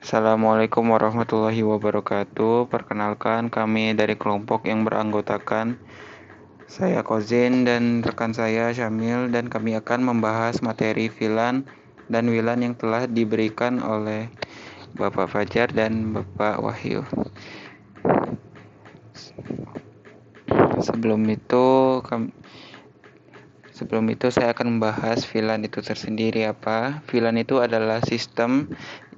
Assalamualaikum warahmatullahi wabarakatuh. Perkenalkan, kami dari kelompok yang beranggotakan saya Kozin dan rekan saya Syamil, dan kami akan membahas materi VLAN dan WLAN yang telah diberikan oleh Bapak Fajar dan Bapak Wahyu. Sebelum itu saya akan membahas VLAN itu tersendiri apa. VLAN itu adalah sistem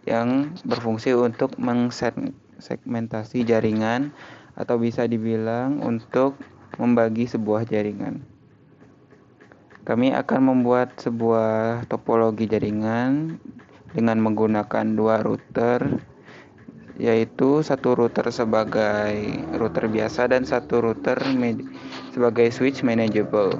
yang berfungsi untuk mengsegmentasi jaringan atau bisa dibilang untuk membagi sebuah jaringan. Kami akan membuat sebuah topologi jaringan dengan menggunakan dua router, yaitu satu router sebagai router biasa dan satu router sebagai switch manageable.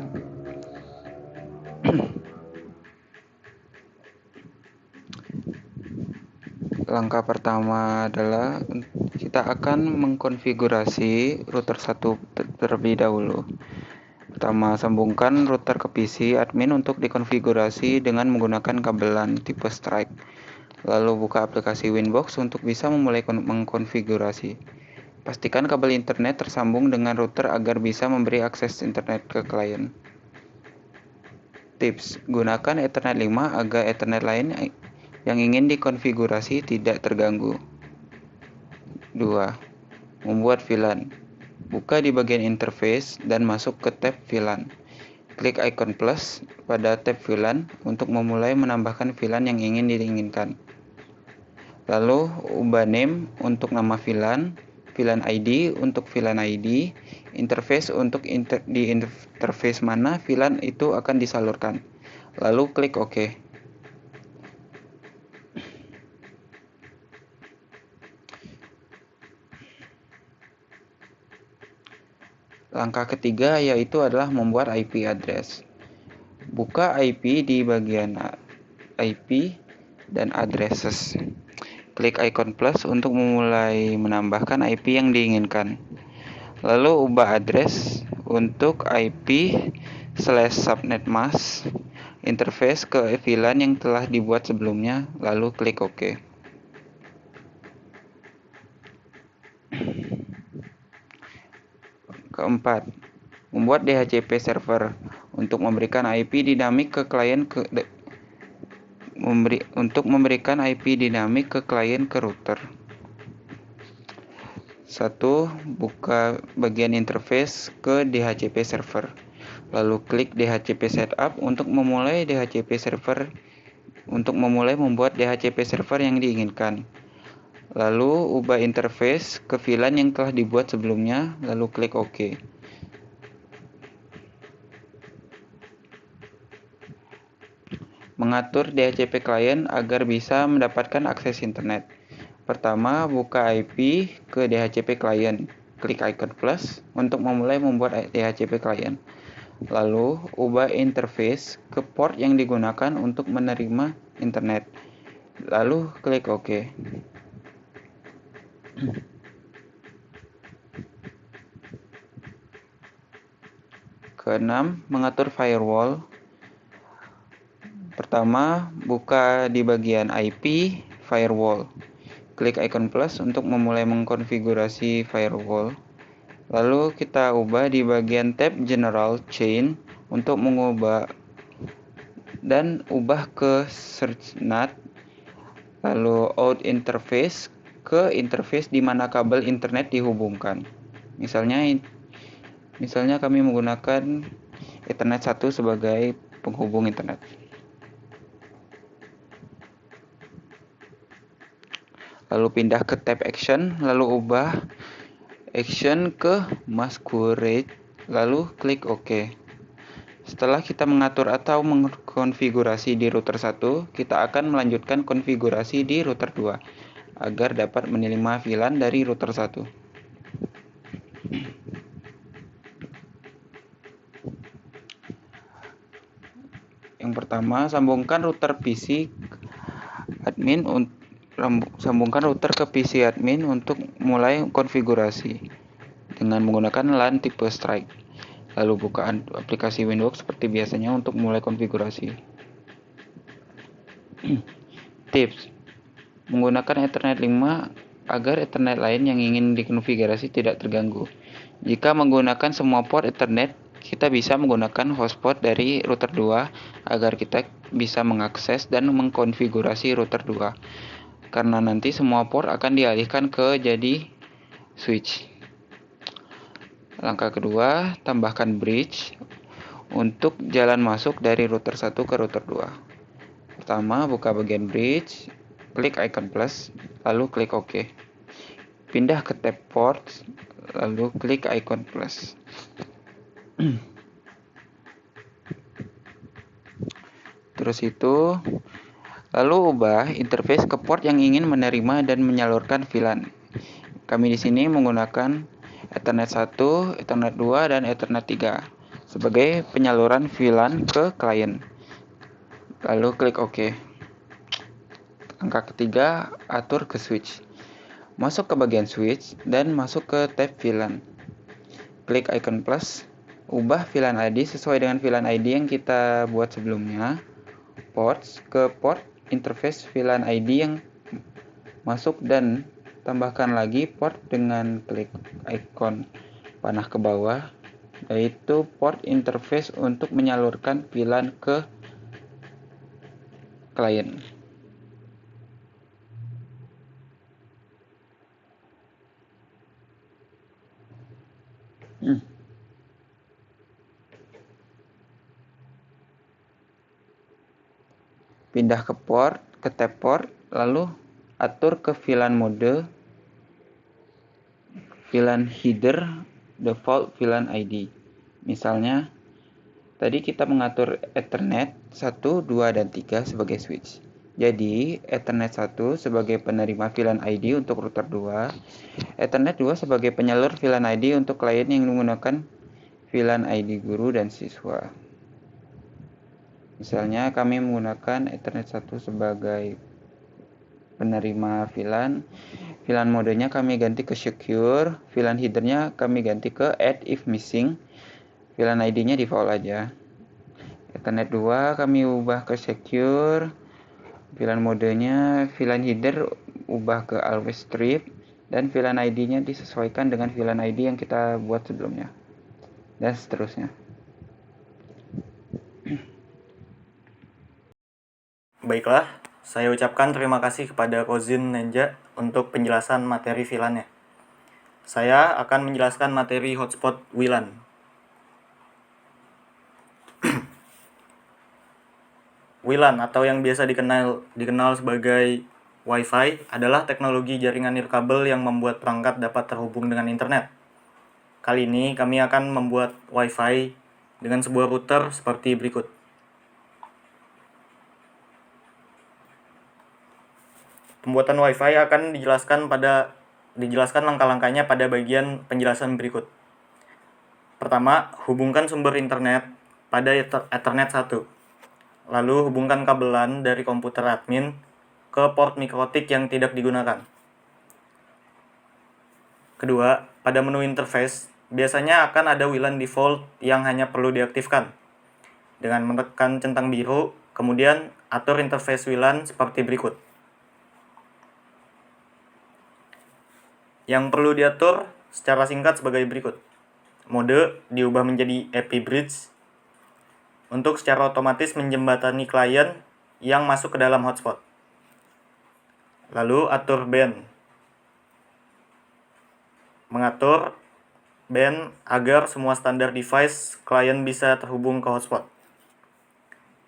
Langkah pertama adalah kita akan mengkonfigurasi router 1 terlebih dahulu. Pertama, sambungkan router ke PC admin untuk dikonfigurasi dengan menggunakan kabel LAN tipe strike. Lalu buka aplikasi Winbox untuk bisa memulai mengkonfigurasi. Pastikan kabel internet tersambung dengan router agar bisa memberi akses internet ke klien. Tips, gunakan Ethernet 5 agar Ethernet lain yang ingin dikonfigurasi tidak terganggu. 2. Membuat VLAN. Buka di bagian interface dan masuk ke tab VLAN. Klik icon plus pada tab VLAN untuk memulai menambahkan VLAN yang ingin diinginkan. Lalu ubah name untuk nama VLAN, VLAN ID untuk VLAN ID, interface untuk di interface mana VLAN itu akan disalurkan. Lalu klik OK. Langkah ketiga yaitu adalah membuat IP address. Buka IP di bagian IP dan addresses. Klik icon plus untuk memulai menambahkan IP yang diinginkan. Lalu ubah address untuk IP/subnet mask interface ke VLAN yang telah dibuat sebelumnya, lalu klik OK. Keempat, membuat DHCP server untuk memberikan IP dinamik ke klien ke router. 1. Buka bagian interface ke DHCP server. Lalu klik DHCP setup untuk memulai membuat DHCP server yang diinginkan. Lalu ubah interface ke VLAN yang telah dibuat sebelumnya, lalu klik OK. Mengatur DHCP klien agar bisa mendapatkan akses internet. Pertama, buka IP ke DHCP klien. Klik icon plus untuk memulai membuat DHCP klien. Lalu, ubah interface ke port yang digunakan untuk menerima internet. Lalu, klik OK. Keenam, mengatur firewall. Pertama, buka di bagian IP, firewall. Klik icon plus untuk memulai mengkonfigurasi firewall. Lalu kita ubah di bagian tab General Chain untuk mengubah dan ubah ke Search NAT. Lalu out interface ke interface di mana kabel internet dihubungkan. Misalnya kami menggunakan Ethernet 1 sebagai penghubung internet. Lalu pindah ke tab action, lalu ubah action ke masquerade, lalu klik OK. Setelah kita mengatur atau mengkonfigurasi di router 1, kita akan melanjutkan konfigurasi di router 2 agar dapat menerima VLAN dari router 1. Yang pertama, sambungkan router ke PC admin untuk mulai konfigurasi dengan menggunakan LAN tipe strike. Lalu buka aplikasi Windows seperti biasanya untuk mulai konfigurasi. Tips, menggunakan Ethernet 5 agar Ethernet lain yang ingin dikonfigurasi tidak terganggu. Jika menggunakan semua port Ethernet, kita bisa menggunakan hotspot dari router 2 agar kita bisa mengakses dan mengkonfigurasi router 2. Karena nanti semua port akan dialihkan ke jadi switch. Langkah kedua, tambahkan bridge untuk jalan masuk dari router 1 ke router 2. Pertama, buka bagian bridge, klik icon plus, lalu klik OK. Pindah ke tab port, lalu klik icon plus. Terus itu, lalu ubah interface ke port yang ingin menerima dan menyalurkan VLAN. Kami di sini menggunakan Ethernet 1, Ethernet 2, dan Ethernet 3 sebagai penyaluran VLAN ke klien. Lalu klik OK. Langkah ketiga, atur ke switch. Masuk ke bagian switch dan masuk ke tab VLAN. Klik icon plus, ubah VLAN ID sesuai dengan VLAN ID yang kita buat sebelumnya. Ports ke port interface VLAN ID yang masuk dan tambahkan lagi port dengan klik icon panah ke bawah, yaitu port interface untuk menyalurkan VLAN ke klien. Pindah ke port, ke tab port, lalu atur ke VLAN mode, VLAN header, default VLAN ID. Misalnya, tadi kita mengatur Ethernet 1, 2, dan 3 sebagai switch. Jadi, Ethernet 1 sebagai penerima VLAN ID untuk router 2, Ethernet 2 sebagai penyalur VLAN ID untuk klien yang menggunakan VLAN ID guru dan siswa. Misalnya kami menggunakan Ethernet 1 sebagai penerima VLAN. VLAN modenya kami ganti ke secure, VLAN headernya kami ganti ke add if missing. VLAN ID-nya default aja. Ethernet 2 kami ubah ke secure, VLAN modenya VLAN header ubah ke always strip, dan VLAN ID-nya disesuaikan dengan VLAN ID yang kita buat sebelumnya, dan seterusnya. Baiklah, saya ucapkan terima kasih kepada Kozin Nenja untuk penjelasan materi VLAN-nya. Saya akan menjelaskan materi hotspot WLAN. WLAN atau yang biasa dikenal sebagai Wi-Fi adalah teknologi jaringan nirkabel yang membuat perangkat dapat terhubung dengan internet. Kali ini kami akan membuat Wi-Fi dengan sebuah router seperti berikut. Pembuatan Wi-Fi akan dijelaskan langkah-langkahnya pada bagian penjelasan berikut. Pertama, hubungkan sumber internet pada Ethernet 1. Lalu hubungkan kabel LAN dari komputer admin ke port mikrotik yang tidak digunakan. Kedua, pada menu interface, biasanya akan ada WLAN default yang hanya perlu diaktifkan. Dengan menekan centang biru, kemudian atur interface WLAN seperti berikut. Yang perlu diatur secara singkat sebagai berikut. Mode diubah menjadi AP Bridge untuk secara otomatis menjembatani klien yang masuk ke dalam hotspot. Lalu atur band. Mengatur band agar semua standar device klien bisa terhubung ke hotspot.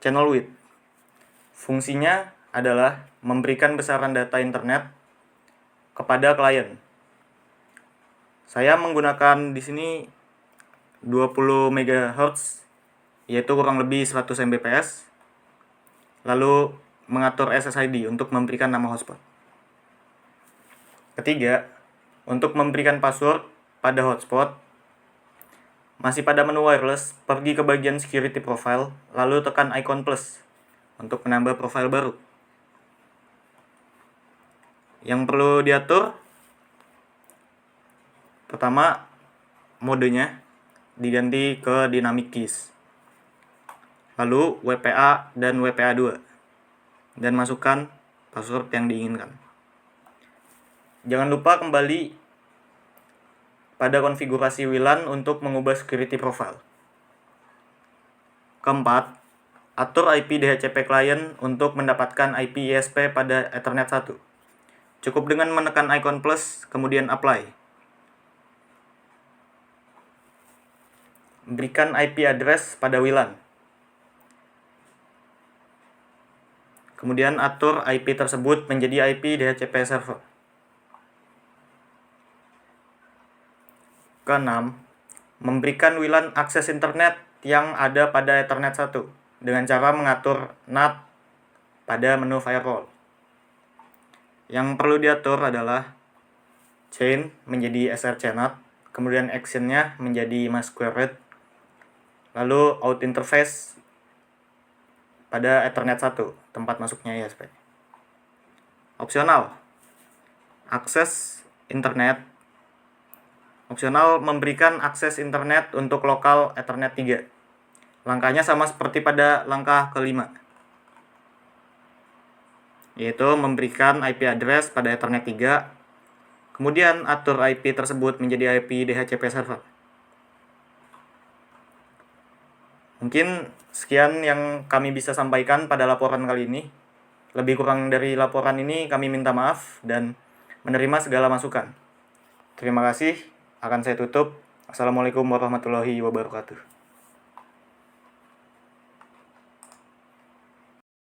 Channel width. Fungsinya adalah memberikan besaran data internet kepada klien. Saya menggunakan di sini 20 MHz, yaitu kurang lebih 100 Mbps. Lalu mengatur SSID untuk memberikan nama hotspot. Ketiga, untuk memberikan password pada hotspot, masih pada menu wireless, pergi ke bagian security profile, lalu tekan icon plus untuk menambah profil baru. Yang perlu diatur, pertama, modenya diganti ke dynamic keys. Lalu WPA dan WPA2. Dan masukkan password yang diinginkan. Jangan lupa kembali pada konfigurasi WLAN untuk mengubah security profile. Keempat, atur IP DHCP client untuk mendapatkan IP ISP pada Ethernet 1. Cukup dengan menekan icon plus, kemudian apply. Berikan IP address pada WLAN. Kemudian atur IP tersebut menjadi IP DHCP server. Keenam, memberikan WLAN akses internet yang ada pada Ethernet 1 dengan cara mengatur NAT pada menu firewall. Yang perlu diatur adalah chain menjadi src NAT, kemudian actionnya menjadi masquerade, lalu out interface pada Ethernet 1, tempat masuknya ISP. Opsional, akses internet. Opsional memberikan akses internet untuk lokal Ethernet 3. Langkahnya sama seperti pada langkah kelima, yaitu memberikan IP address pada Ethernet 3, kemudian atur IP tersebut menjadi IP DHCP server. Mungkin sekian yang kami bisa sampaikan pada laporan kali ini. Lebih kurang dari laporan ini kami minta maaf dan menerima segala masukan. Terima kasih, akan saya tutup. Assalamualaikum warahmatullahi wabarakatuh.